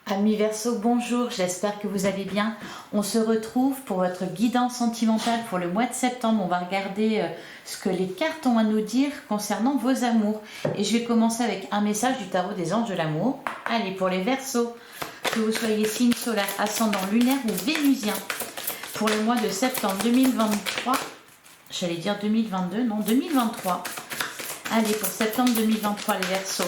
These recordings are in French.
Amis Verseau, bonjour, j'espère que vous allez bien. On se retrouve pour votre guidance sentimentale pour le mois de septembre. On va regarder ce que les cartes ont à nous dire concernant vos amours. Et je vais commencer avec un message du tarot des anges de l'amour. Allez, pour les Verseaux, que vous soyez signe solaire, ascendant lunaire ou vénusien, pour le mois de septembre 2023, j'allais dire 2022, non, 2023. Allez, pour septembre 2023, les Verseaux.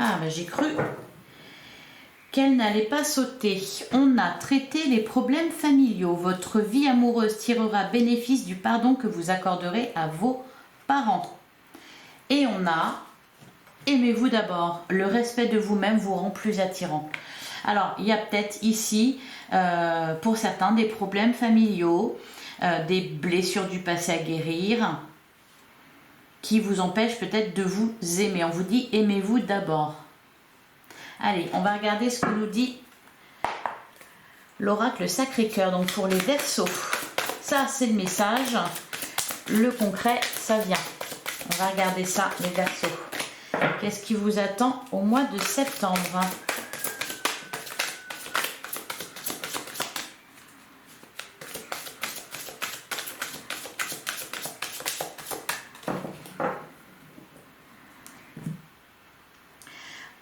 Ah, ben j'ai cru qu'elle n'allait pas sauter. On a traité les problèmes familiaux. Votre vie amoureuse tirera bénéfice du pardon que vous accorderez à vos parents. Et on a aimez-vous d'abord. Le respect de vous-même vous rend plus attirant. Alors, il y a peut-être ici, pour certains, des problèmes familiaux, des blessures du passé à guérir, qui vous empêche peut-être de vous aimer. On vous dit aimez-vous d'abord. Allez, on va regarder ce que nous dit l'oracle Sacré-Cœur. Donc pour les Verseaux, ça c'est le message. Le concret, ça vient. On va regarder ça, les Verseaux. Qu'est-ce qui vous attend au mois de septembre ?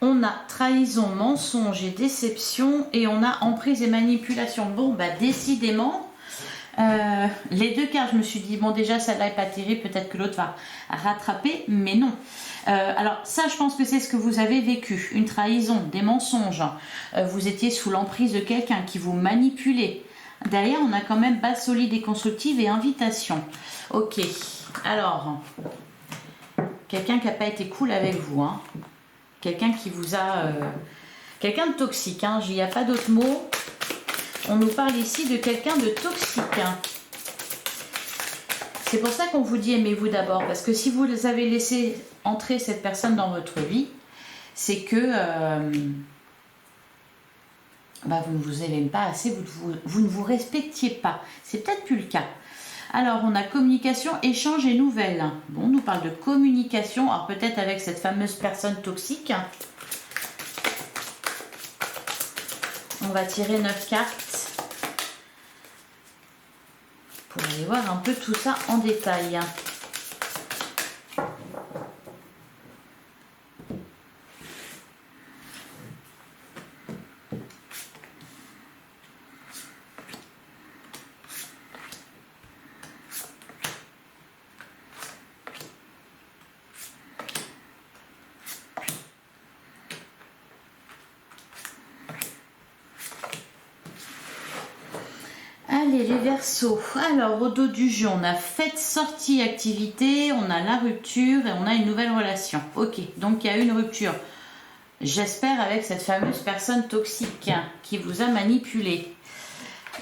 On a trahison, mensonge et déception, et on a emprise et manipulation. Bon, bah décidément, les deux cartes, je me suis dit, bon déjà celle-là n'est pas terrible, peut-être que l'autre va rattraper, mais non. Alors ça, je pense que c'est ce que vous avez vécu, une trahison, des mensonges. Vous étiez sous l'emprise de quelqu'un qui vous manipulait. Derrière, on a quand même base solide et constructive et invitation. Ok, alors, quelqu'un qui n'a pas été cool avec vous, hein. Quelqu'un qui vous a... quelqu'un de toxique, hein, il n'y a pas d'autre mot. On nous parle ici de quelqu'un de toxique. Hein. C'est pour ça qu'on vous dit aimez-vous d'abord. Parce que si vous avez laissé entrer cette personne dans votre vie, c'est que vous ne vous aimez pas assez, vous ne vous respectiez pas. C'est peut-être plus le cas. Alors, on a communication, échange et nouvelles. Bon, on nous parle de communication, alors peut-être avec cette fameuse personne toxique. On va tirer 9 cartes pour aller voir un peu tout ça en détail. Allez, les Verseaux. Alors, au dos du jeu, on a fête, sortie, activité, on a la rupture et on a une nouvelle relation. Ok, donc il y a une rupture. J'espère avec cette fameuse personne toxique qui vous a manipulé.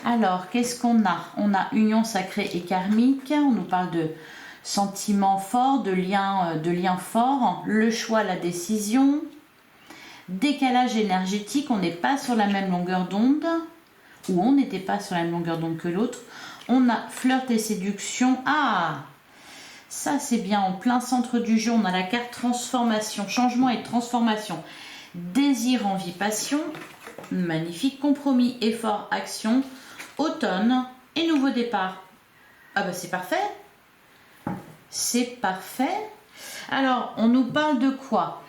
Alors, qu'est-ce qu'on a ? On a union sacrée et karmique. On nous parle de sentiments forts, de liens forts, le choix, la décision, décalage énergétique. On n'est pas sur la même longueur d'onde. Où on n'était pas sur la même longueur d'onde que l'autre. On a flirt et séduction. Ah, ça c'est bien, en plein centre du jeu, on a la carte transformation, changement et transformation. Désir, envie, passion. Magnifique, compromis, effort, action. Automne et nouveau départ. Ah bah c'est parfait. C'est parfait. Alors, on nous parle de quoi ?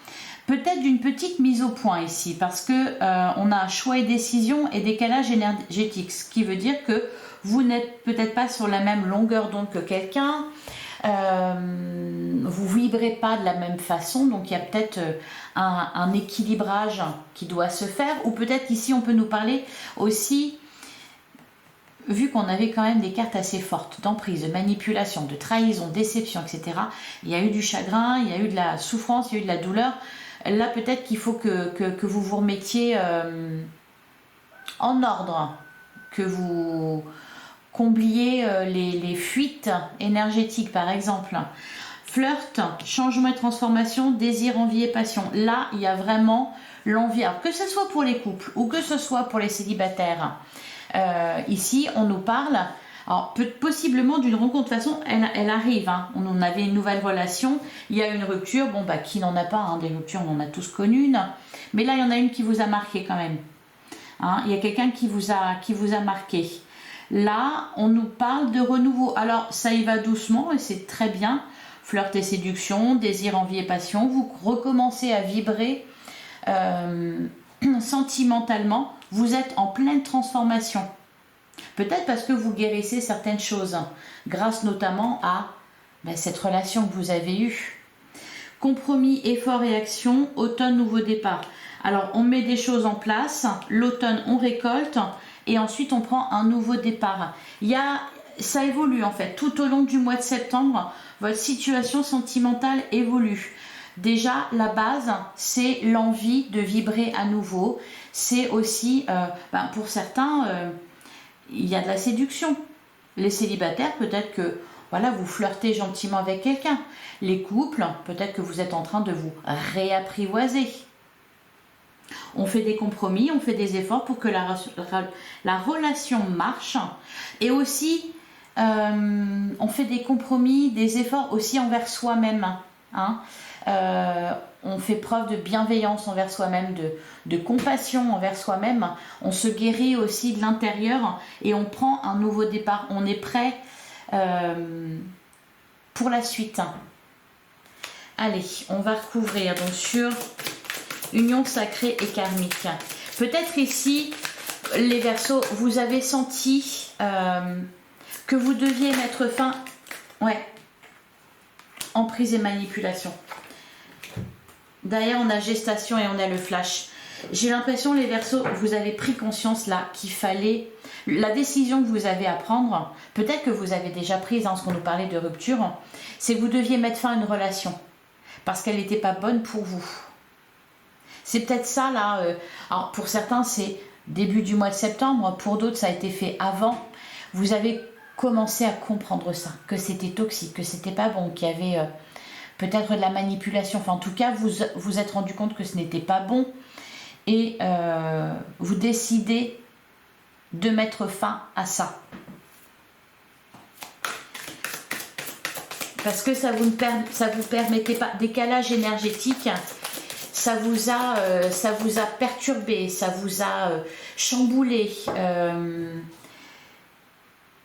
Peut-être d'une petite mise au point ici, parce que on a choix et décision et décalage énergétique, ce qui veut dire que vous n'êtes peut-être pas sur la même longueur d'onde que quelqu'un, vous vibrez pas de la même façon, donc il y a peut-être un équilibrage qui doit se faire, ou peut-être ici on peut nous parler aussi, vu qu'on avait quand même des cartes assez fortes d'emprise, de manipulation, de trahison, déception, etc. Il y a eu du chagrin, il y a eu de la souffrance, il y a eu de la douleur. Là, peut-être qu'il faut que vous vous remettiez en ordre, que vous combliez les fuites énergétiques, par exemple. Flirt, changement et transformation, désir, envie et passion. Là, il y a vraiment l'envie. Alors, que ce soit pour les couples ou que ce soit pour les célibataires, ici, on nous parle Alors, possiblement d'une rencontre, de toute façon, elle arrive. Hein. On en avait une nouvelle relation, il y a une rupture. Bon, bah, qui n'en a pas, hein, des ruptures, on en a tous connu une. Mais là, il y en a une qui vous a marqué quand même. Hein, il y a quelqu'un qui vous a marqué. Là, on nous parle de renouveau. Alors, ça y va doucement et c'est très bien. Flirt et séduction, désir, envie et passion. Vous recommencez à vibrer sentimentalement. Vous êtes en pleine transformation. Peut-être parce que vous guérissez certaines choses, grâce notamment à cette relation que vous avez eue. Compromis, effort et action, automne, nouveau départ. Alors, on met des choses en place, l'automne, on récolte, et ensuite, on prend un nouveau départ. Ça évolue, en fait. Tout au long du mois de septembre, votre situation sentimentale évolue. Déjà, la base, c'est l'envie de vibrer à nouveau. C'est aussi, pour certains, il y a de la séduction. Les célibataires, peut-être que voilà, vous flirtez gentiment avec quelqu'un. Les couples, peut-être que vous êtes en train de vous réapprivoiser. On fait des compromis, on fait des efforts pour que la relation marche. Et aussi, on fait des compromis, des efforts aussi envers soi-même. Hein. On fait preuve de bienveillance envers soi-même, de compassion envers soi-même. On se guérit aussi de l'intérieur et on prend un nouveau départ. On est prêt pour la suite. Allez, on va recouvrir donc sur union sacrée et karmique. Peut-être ici, les Verseaux, vous avez senti que vous deviez mettre fin, emprise et manipulation. Derrière, on a gestation et on a le flash. J'ai l'impression, les Verseaux, vous avez pris conscience là qu'il fallait... La décision que vous avez à prendre, peut-être que vous avez déjà prise, parce qu'on nous parlait de rupture, c'est que vous deviez mettre fin à une relation parce qu'elle n'était pas bonne pour vous. C'est peut-être ça là. Alors pour certains, c'est début du mois de septembre. Pour d'autres, ça a été fait avant. Vous avez commencé à comprendre ça, que c'était toxique, que c'était pas bon, qu'il y avait peut-être de la manipulation. Enfin, en tout cas, vous vous êtes rendu compte que ce n'était pas bon et vous décidez de mettre fin à ça. Parce que ça vous permettait pas, décalage énergétique, ça vous a perturbé, ça vous a chamboulé.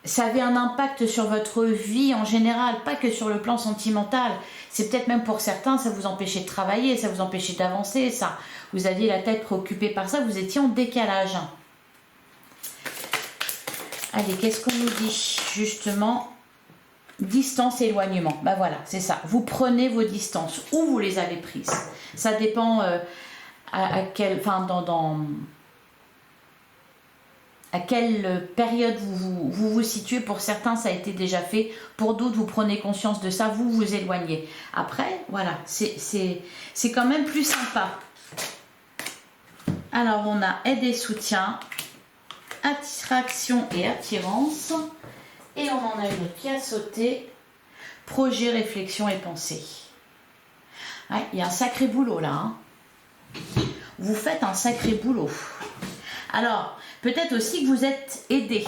Ça avait un impact sur votre vie en général, pas que sur le plan sentimental. C'est peut-être même pour certains, ça vous empêchait de travailler, ça vous empêchait d'avancer, ça. Vous aviez la tête préoccupée par ça, vous étiez en décalage. Allez, qu'est-ce qu'on nous dit justement? Distance, éloignement. Ben voilà, c'est ça. Vous prenez vos distances. Où vous les avez prises. Ça dépend à quelle période vous situez. Pour certains, ça a été déjà fait. Pour d'autres, vous prenez conscience de ça, vous vous éloignez. Après, voilà, c'est quand même plus sympa. Alors, on a aide et soutien, attraction et attirance. Et on en a une qui a sauté, projet, réflexion et pensée. Ouais, il y a un sacré boulot là. Hein. Vous faites un sacré boulot. Alors, peut-être aussi que vous êtes aidé.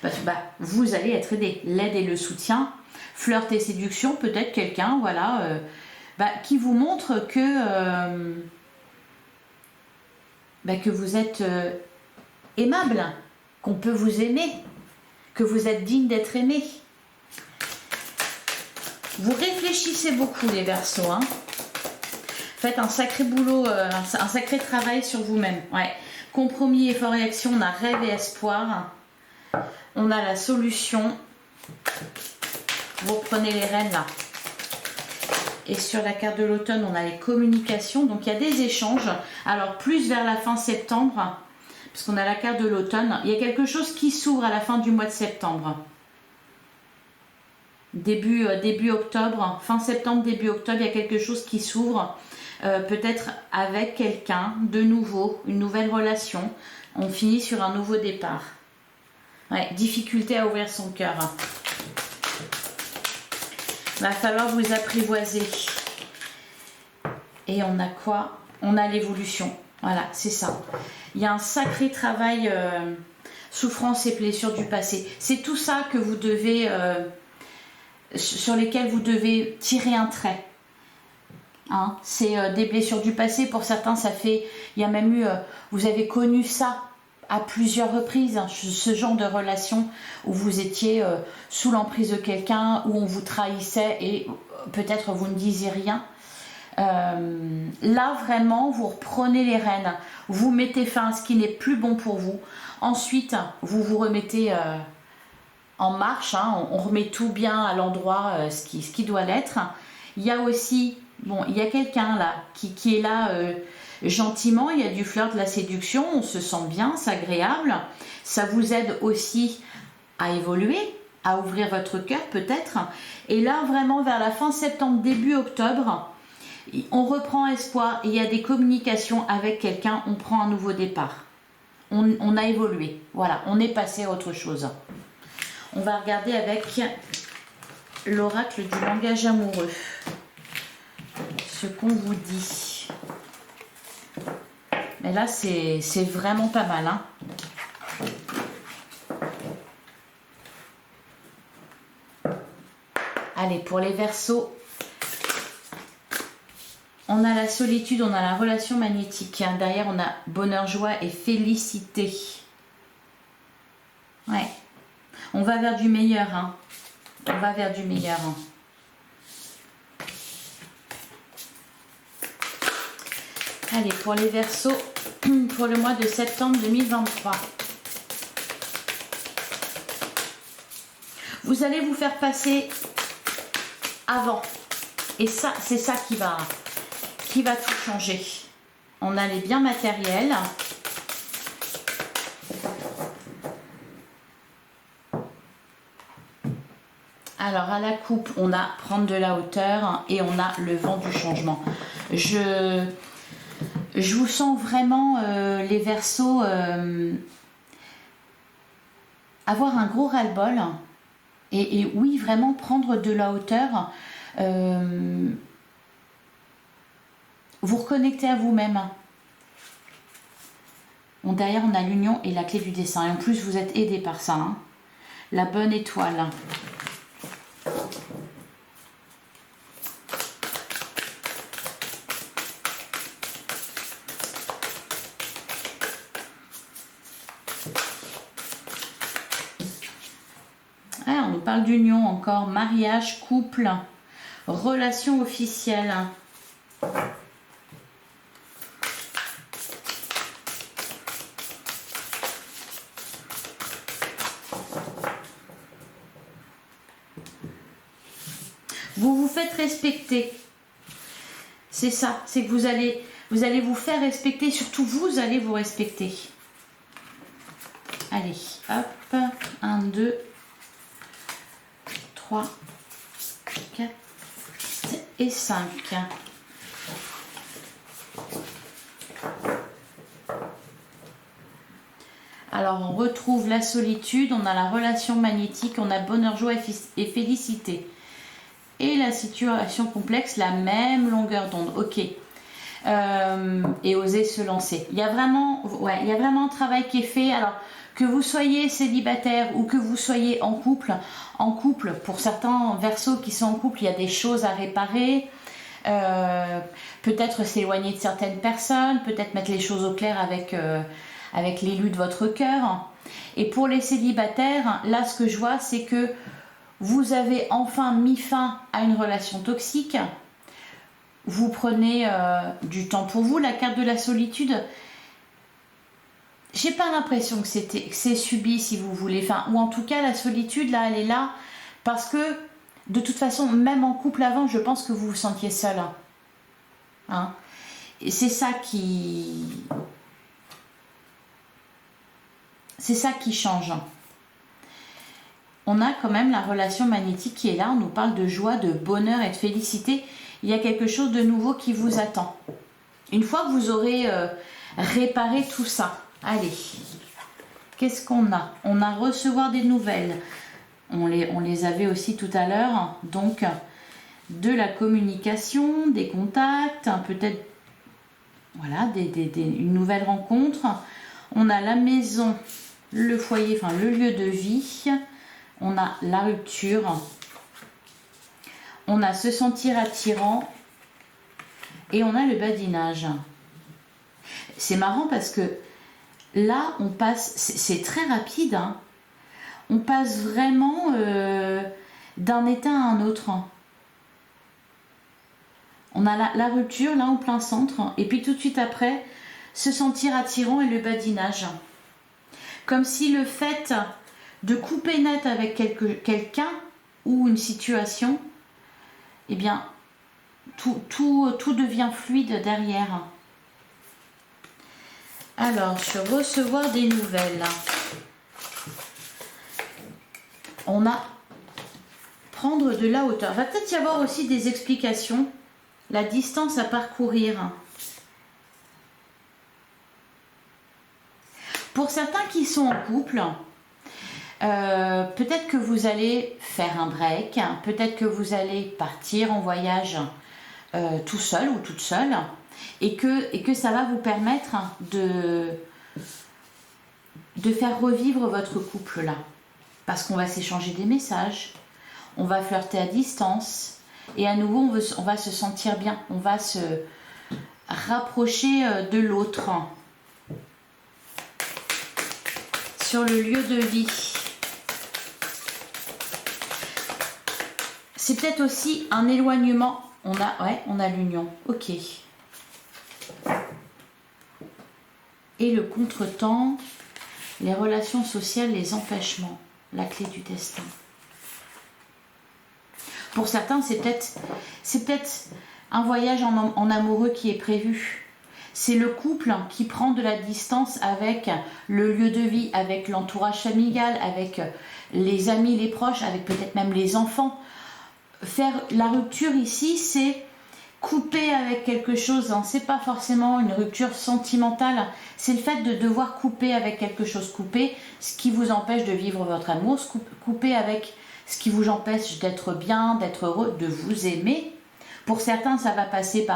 Parce que vous allez être aidé. L'aide et le soutien, flirt et séduction, peut-être quelqu'un, voilà, qui vous montre que vous êtes aimable, qu'on peut vous aimer. Que vous êtes digne d'être aimé. Vous réfléchissez beaucoup, les Verseaux. Hein. Faites un sacré boulot, un sacré travail sur vous-même. Ouais. Compromis, effort et action, on a rêve et espoir. On a la solution. Vous reprenez les rênes là. Et sur la carte de l'automne, on a les communications. Donc il y a des échanges. Alors plus vers la fin septembre. Parce qu'on a la carte de l'automne, il y a quelque chose qui s'ouvre à la fin du mois de septembre. Début octobre, fin septembre, début octobre, il y a quelque chose qui s'ouvre. Peut-être avec quelqu'un de nouveau, une nouvelle relation. On finit sur un nouveau départ. Ouais, difficulté à ouvrir son cœur. Va falloir vous apprivoiser. Et on a quoi? On a l'évolution. Voilà, c'est ça. Il y a un sacré travail souffrances et blessures du passé. C'est tout ça que vous devez, sur lesquels vous devez tirer un trait. Hein, c'est des blessures du passé. Pour certains, ça fait, il y a même eu, vous avez connu ça à plusieurs reprises, hein, ce genre de relation où vous étiez sous l'emprise de quelqu'un, où on vous trahissait et peut-être vous ne disiez rien. Là vraiment vous reprenez les rênes, vous mettez fin à ce qui n'est plus bon pour vous, ensuite vous vous remettez en marche, hein, on remet tout bien à l'endroit, ce qui doit l'être. Il y a aussi, bon, il y a quelqu'un là qui est là gentiment, il y a du flirt, de la séduction, on se sent bien, c'est agréable, ça vous aide aussi à évoluer, à ouvrir votre cœur peut-être, et là vraiment vers la fin septembre, début octobre, on reprend espoir, il y a des communications avec quelqu'un, on prend un nouveau départ, on a évolué, voilà, on est passé à autre chose. On va regarder avec l'oracle du langage amoureux ce qu'on vous dit. Mais là, c'est vraiment pas mal. Hein. Allez, pour les Verseaux, on a la solitude, on a la relation magnétique. Derrière, on a bonheur, joie et félicité. Ouais. On va vers du meilleur. Hein. On va vers du meilleur. Hein. Allez, pour les Verseaux, pour le mois de septembre 2023. Vous allez vous faire passer avant. Et ça, c'est ça qui va tout changer. On a les biens matériels. Alors, à la coupe, on a prendre de la hauteur et on a le vent du changement. Je vous sens vraiment, les Verseaux, avoir un gros ras-le-bol et oui, vraiment prendre de la hauteur, vous reconnecter à vous-même. Bon, derrière, on a l'union et la clé du dessin. Et en plus, vous êtes aidé par ça. Hein. La bonne étoile. Ah, on parle d'union encore, mariage, couple, relation officielle. Vous vous faites respecter. C'est ça, c'est que vous allez vous faire respecter, surtout vous allez vous respecter. Allez, hop, 1, 2, 3, 4 et 5. Alors, on retrouve la solitude, on a la relation magnétique, on a bonheur, joie et félicité. Et la situation complexe, la même longueur d'onde. Ok. Et oser se lancer. Il y a vraiment un travail qui est fait. Alors, que vous soyez célibataire ou que vous soyez en couple, pour certains Verseaux qui sont en couple, il y a des choses à réparer. Peut-être s'éloigner de certaines personnes, peut-être mettre les choses au clair avec l'élu de votre cœur. Et pour les célibataires, là, ce que je vois, c'est que vous avez enfin mis fin à une relation toxique. Vous prenez du temps pour vous. La carte de la solitude, j'ai pas l'impression que c'est subi, si vous voulez. Enfin, ou en tout cas, la solitude, là, elle est là. Parce que, de toute façon, même en couple avant, je pense que vous vous sentiez seul. Hein. Et c'est ça qui change. On a quand même la relation magnétique qui est là. On nous parle de joie, de bonheur et de félicité. Il y a quelque chose de nouveau qui vous attend. Une fois que vous aurez réparé tout ça, allez, qu'est-ce qu'on a? On a recevoir des nouvelles. On les avait aussi tout à l'heure. Donc, de la communication, des contacts, peut-être, voilà, une nouvelle rencontre. On a la maison le foyer, enfin le lieu de vie. On a la rupture. On a se sentir attirant. Et on a le badinage. C'est marrant parce que là, on passe, c'est très rapide, hein. On passe vraiment d'un état à un autre. On a la rupture, là, en plein centre. Et puis tout de suite après, se sentir attirant et le badinage. Comme si le fait de couper net avec quelqu'un ou une situation, eh bien, tout devient fluide derrière. Alors, sur recevoir des nouvelles, on a prendre de la hauteur. Il va peut-être y avoir aussi des explications. La distance à parcourir. Pour certains qui sont en couple, peut-être que vous allez faire un break, peut-être que vous allez partir en voyage tout seul ou toute seule, et que ça va vous permettre de faire revivre votre couple là. Parce qu'on va s'échanger des messages, on va flirter à distance, et à nouveau on va se sentir bien, on va se rapprocher de l'autre. Sur le lieu de vie. C'est peut-être aussi un éloignement. On a l'union. Ok. Et le contretemps, les relations sociales, les empêchements, la clé du destin. Pour certains, c'est peut-être un voyage en amoureux qui est prévu. C'est le couple qui prend de la distance avec le lieu de vie, avec l'entourage familial, avec les amis, les proches, avec peut-être même les enfants. Faire la rupture ici, c'est couper avec quelque chose. Hein. C'est pas forcément une rupture sentimentale. C'est le fait de devoir couper avec quelque chose. Couper ce qui vous empêche de vivre votre amour. Couper avec ce qui vous empêche d'être bien, d'être heureux, de vous aimer. Pour certains, ça va passer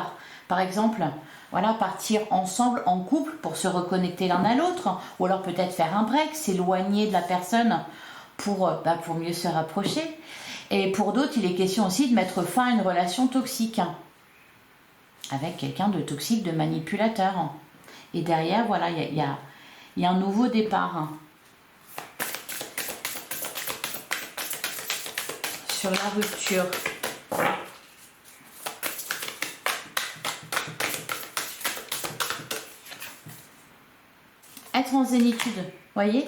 par exemple, voilà, partir ensemble en couple pour se reconnecter l'un à l'autre. Ou alors peut-être faire un break, s'éloigner de la personne pour mieux se rapprocher. Et pour d'autres, il est question aussi de mettre fin à une relation toxique avec quelqu'un de toxique, de manipulateur. Et derrière, voilà, il y a un nouveau départ. Sur la rupture. Être en zénitude, voyez ?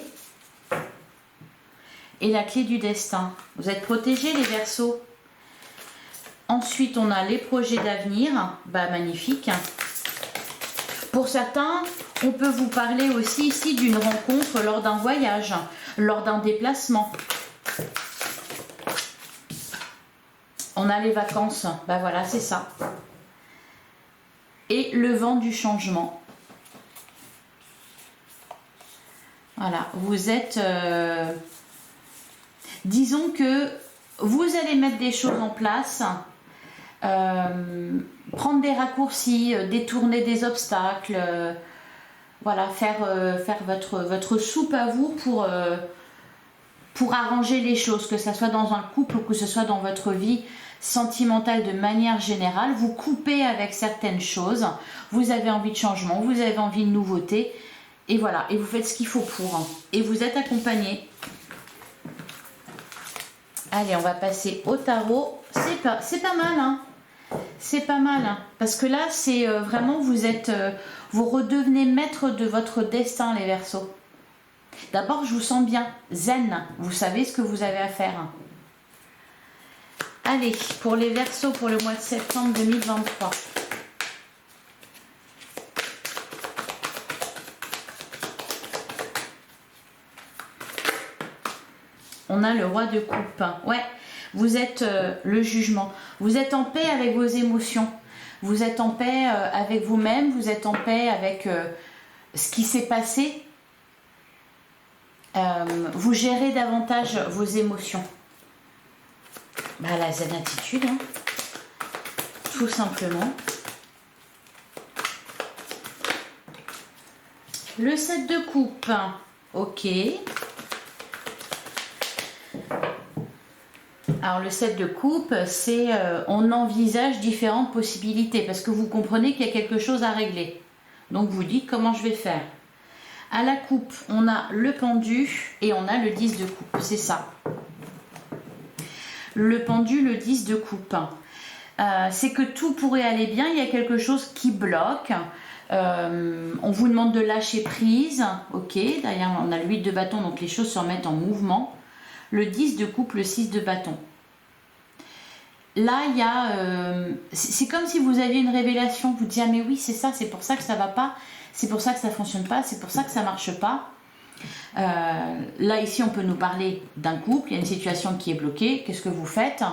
Et la clé du destin. Vous êtes protégés, les Verseaux. Ensuite, on a les projets d'avenir. Magnifique. Pour certains, on peut vous parler aussi ici d'une rencontre lors d'un voyage, lors d'un déplacement. On a les vacances. Voilà, c'est ça. Et le vent du changement. Voilà, vous êtes... disons que vous allez mettre des choses en place, prendre des raccourcis, détourner des obstacles, voilà, faire votre soupe à vous pour arranger les choses, que ce soit dans un couple ou que ce soit dans votre vie sentimentale de manière générale. Vous coupez avec certaines choses, vous avez envie de changement, vous avez envie de nouveauté, et voilà, et vous faites ce qu'il faut pour, et vous êtes accompagné. Allez, on va passer au tarot. C'est pas mal, hein. C'est pas mal, hein. Parce que là, c'est vraiment, vous redevenez maître de votre destin, les Verseaux. D'abord, je vous sens bien zen. Vous savez ce que vous avez à faire. Allez, pour les Verseaux, pour le mois de septembre 2023. On a le roi de coupe. Ouais, vous êtes le jugement. Vous êtes en paix avec vos émotions. Vous êtes en paix avec vous-même. Vous êtes en paix avec ce qui s'est passé. Vous gérez davantage vos émotions. La zen attitude, hein. Tout simplement. Le 7 de coupe. Ok. Alors le 7 de coupe, c'est on envisage différentes possibilités parce que vous comprenez qu'il y a quelque chose à régler. Donc vous dites comment je vais faire. À la coupe, on a le pendu et on a le 10 de coupe, c'est ça. Le pendu, le 10 de coupe. C'est que tout pourrait aller bien, il y a quelque chose qui bloque. On vous demande de lâcher prise, ok. Derrière, on a le 8 de bâton, donc les choses se remettent en mouvement. Le 10 de coupe, le 6 de bâton. Là, il y a... c'est comme si vous aviez une révélation. Vous dites, ah mais oui, c'est ça, c'est pour ça que ça va pas. C'est pour ça que ça ne fonctionne pas, c'est pour ça que ça ne marche pas. Là, ici, on peut nous parler d'un couple, il y a une situation qui est bloquée. Qu'est-ce que vous faites?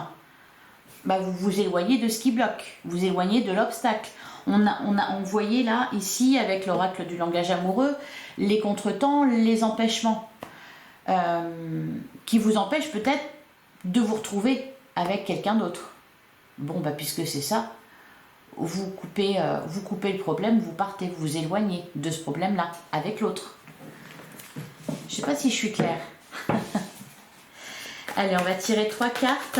Bah, vous vous éloignez de ce qui bloque, vous éloignez de l'obstacle. On voyait là, ici, avec l'oracle du langage amoureux, les contretemps, les empêchements qui vous empêchent peut-être de vous retrouver avec quelqu'un d'autre. Bon, bah, puisque c'est ça, vous coupez le problème, vous partez, vous vous éloignez de ce problème-là avec l'autre. Je ne sais pas si je suis claire. Allez, on va tirer 3 cartes.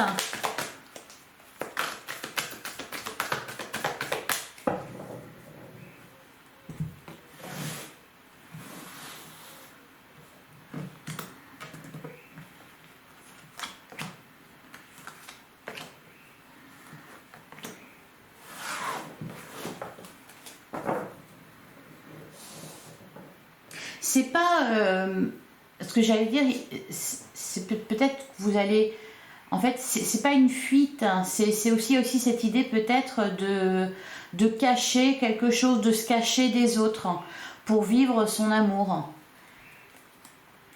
C'est pas ce que j'allais dire, c'est peut-être que vous allez, en fait c'est pas une fuite, hein, c'est aussi cette idée peut-être de cacher quelque chose, de se cacher des autres pour vivre son amour.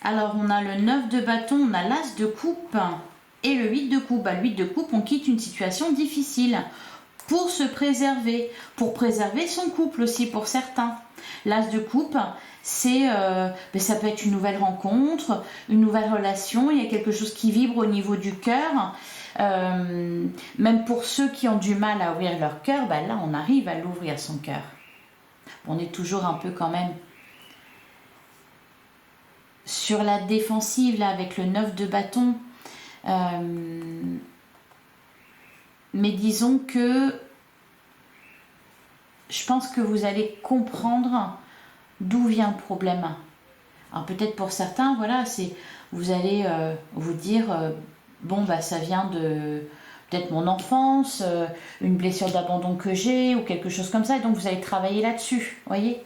Alors on a le 9 de bâton, on a l'as de coupe et le 8 de coupe. Le 8 de coupe, on quitte une situation difficile pour se préserver, pour préserver son couple aussi pour certains. L'as de coupe, c'est ça peut être une nouvelle rencontre, une nouvelle relation, il y a quelque chose qui vibre au niveau du cœur. Même pour ceux qui ont du mal à ouvrir leur cœur, bah là on arrive à l'ouvrir son cœur. On est toujours un peu quand même sur la défensive là avec le 9 de bâton. Mais disons que je pense que vous allez comprendre d'où vient le problème. Alors peut-être pour certains, voilà, vous allez vous dire, bon bah ça vient de peut-être mon enfance, une blessure d'abandon que j'ai ou quelque chose comme ça, et donc vous allez travailler là-dessus, voyez.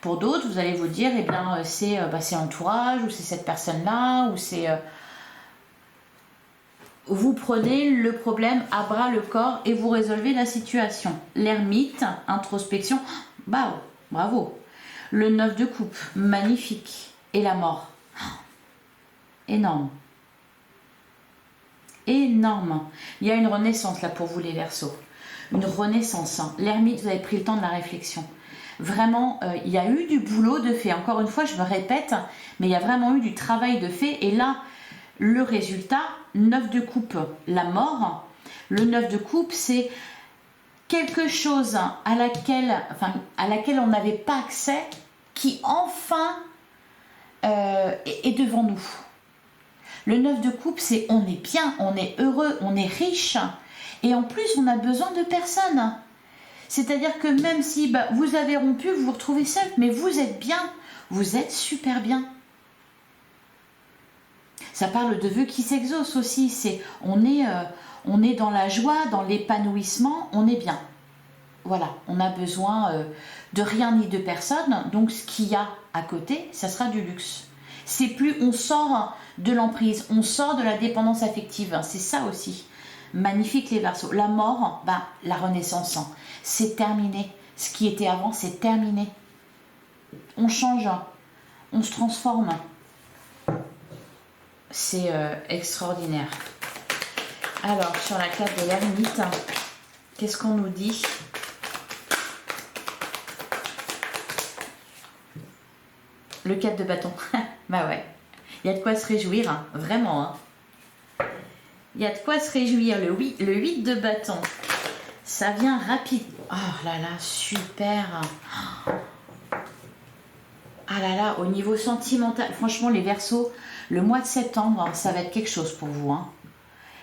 Pour d'autres, vous allez vous dire, eh bien c'est l'entourage, ou c'est cette personne-là, ou c'est... Vous prenez le problème à bras le corps et vous résolvez la situation. L'ermite, introspection, bah, bravo. Le 9 de coupe, magnifique. Et la mort, énorme. Énorme. Il y a une renaissance là pour vous les Verseaux. Une renaissance. Hein. L'ermite, vous avez pris le temps de la réflexion. Vraiment, il y a eu du boulot de fait. Encore une fois, je me répète, mais il y a vraiment eu du travail de fait. Et là, le résultat, 9 de coupe, la mort. Le 9 de coupe, c'est quelque chose à laquelle on n'avait pas accès, qui enfin est devant nous. Le 9 de coupe, c'est on est bien, on est heureux, on est riche, et en plus on a besoin de personne. C'est-à-dire que même si vous avez rompu, vous vous retrouvez seul, mais vous êtes bien, vous êtes super bien. Ça parle de vœux qui s'exaucent aussi. On est dans la joie, dans l'épanouissement, on est bien. Voilà, on a besoin de rien ni de personne. Donc ce qu'il y a à côté, ça sera du luxe. C'est plus, on sort de l'emprise, on sort de la dépendance affective. C'est ça aussi. Magnifique les Verseaux. La mort, la renaissance, c'est terminé. Ce qui était avant, c'est terminé. On change, on se transforme. C'est extraordinaire. Alors, sur la carte de l'ermite, qu'est-ce qu'on nous dit? Le 4 de bâton. Bah ouais. Il y a de quoi se réjouir, hein. Vraiment. Hein. Il y a de quoi se réjouir. Le 8 de bâton. Ça vient rapide. Oh là là, super. Ah là là, au niveau sentimental, franchement les Verseaux, le mois de septembre, ça va être quelque chose pour vous. Hein.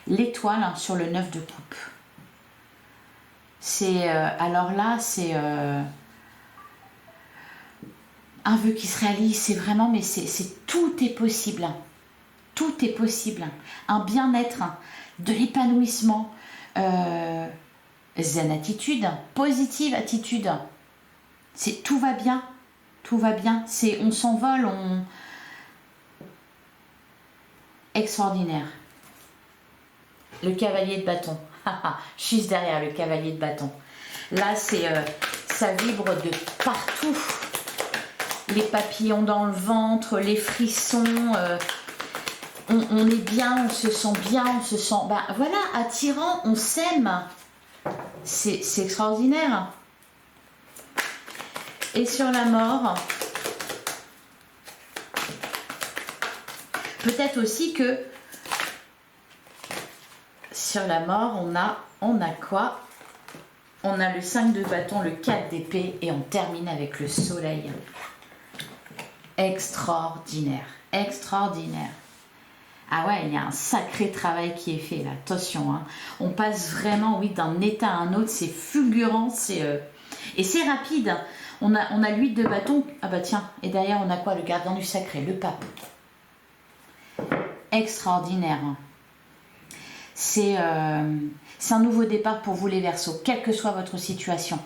L'étoile sur le 9 de coupe. C'est alors là, c'est un vœu qui se réalise, c'est vraiment, mais c'est tout est possible. Hein. Tout est possible. Hein. Un bien-être, hein, de l'épanouissement, zen attitude, positive attitude. C'est tout va bien. Tout va bien, c'est on s'envole, on... Extraordinaire. Le cavalier de bâton. Juste derrière le cavalier de bâton. Là, c'est ça vibre de partout. Les papillons dans le ventre, les frissons. On est bien, on se sent bien, on se sent... Ben, voilà, attirant, on s'aime. C'est extraordinaire. Et sur la mort, peut-être aussi que sur la mort, on a quoi? On a le 5 de bâton, le 4 d'épée et on termine avec le soleil. Extraordinaire, extraordinaire. Ah ouais, il y a un sacré travail qui est fait là, attention. Hein. On passe vraiment, oui, d'un état à un autre, c'est fulgurant, et c'est rapide. On a l'huile de bâton. Ah bah tiens, et derrière on a quoi? Le gardien du sacré, le pape. Extraordinaire. C'est un nouveau départ pour vous les Verseaux, quelle que soit votre situation.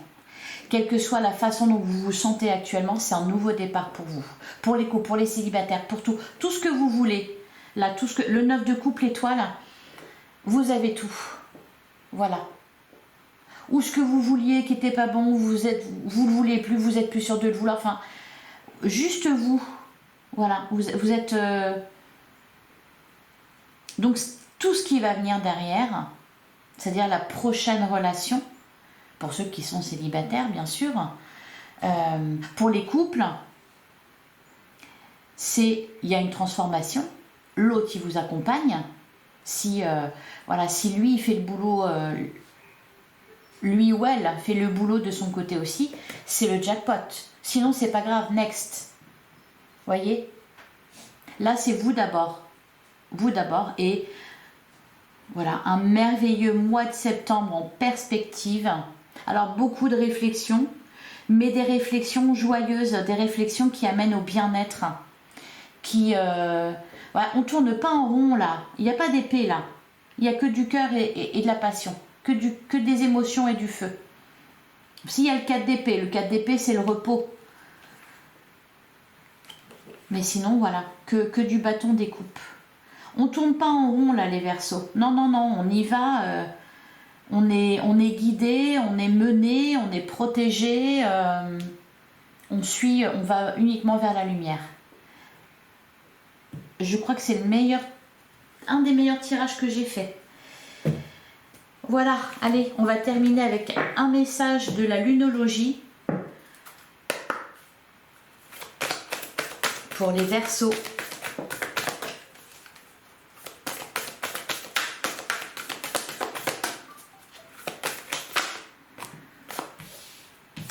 Quelle que soit la façon dont vous vous sentez actuellement, c'est un nouveau départ pour vous. Pour les couples, pour les célibataires, pour tout. Tout ce que vous voulez. Là, tout ce que, le 9 de coupe, l'étoile, vous avez tout. Voilà. Ou ce que vous vouliez qui n'était pas bon, vous le voulez plus, vous êtes plus sûr de le vouloir, enfin, juste vous, voilà, vous êtes, donc tout ce qui va venir derrière, c'est-à-dire la prochaine relation, pour ceux qui sont célibataires bien sûr, pour les couples, il y a une transformation, l'autre il vous accompagne, si lui il fait le boulot, lui ou elle fait le boulot de son côté aussi, c'est le jackpot. Sinon, c'est pas grave, next. Voyez? Là, c'est vous d'abord. Vous d'abord. Et voilà, un merveilleux mois de septembre en perspective. Alors, beaucoup de réflexions, mais des réflexions joyeuses, des réflexions qui amènent au bien-être. Voilà, on tourne pas en rond, là. Il n'y a pas d'épée, là. Il n'y a que du cœur et de la passion. Que des émotions et du feu. S'il y a le 4 d'épée, le 4 d'épée c'est le repos. Mais sinon voilà, que du bâton découpe. On tourne pas en rond là les Verseaux. Non, non, non, on y va. On est guidé, on est mené, on est protégé. On va uniquement vers la lumière. Je crois que c'est un des meilleurs tirages que j'ai fait. Voilà, allez, on va terminer avec un message de la lunologie pour les Verseaux.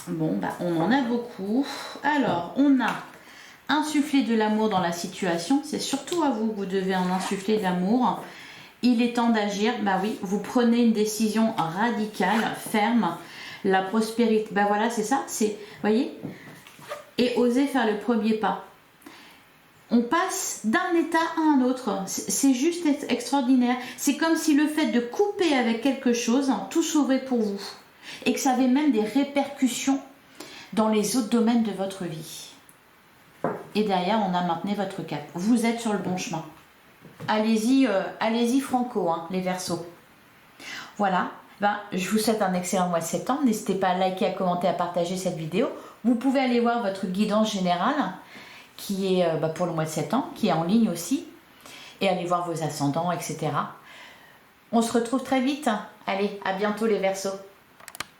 Bon, bah, on en a beaucoup. Alors, on a insufflé de l'amour dans la situation. C'est surtout à vous que vous devez en insuffler de l'amour. Il est temps d'agir, bah oui, vous prenez une décision radicale, ferme, la prospérité, bah voilà, c'est ça, voyez, et osez faire le premier pas. On passe d'un état à un autre, c'est juste extraordinaire. C'est comme si le fait de couper avec quelque chose, tout s'ouvrait pour vous, et que ça avait même des répercussions dans les autres domaines de votre vie. Et derrière, on a maintenu votre cap. Vous êtes sur le bon chemin. Allez-y, allez-y franco, hein, les Verseaux. Voilà, je vous souhaite un excellent mois de septembre. N'hésitez pas à liker, à commenter, à partager cette vidéo. Vous pouvez aller voir votre guidance générale qui est pour le mois de septembre, qui est en ligne aussi. Et aller voir vos ascendants, etc. On se retrouve très vite. Allez, à bientôt les Verseaux.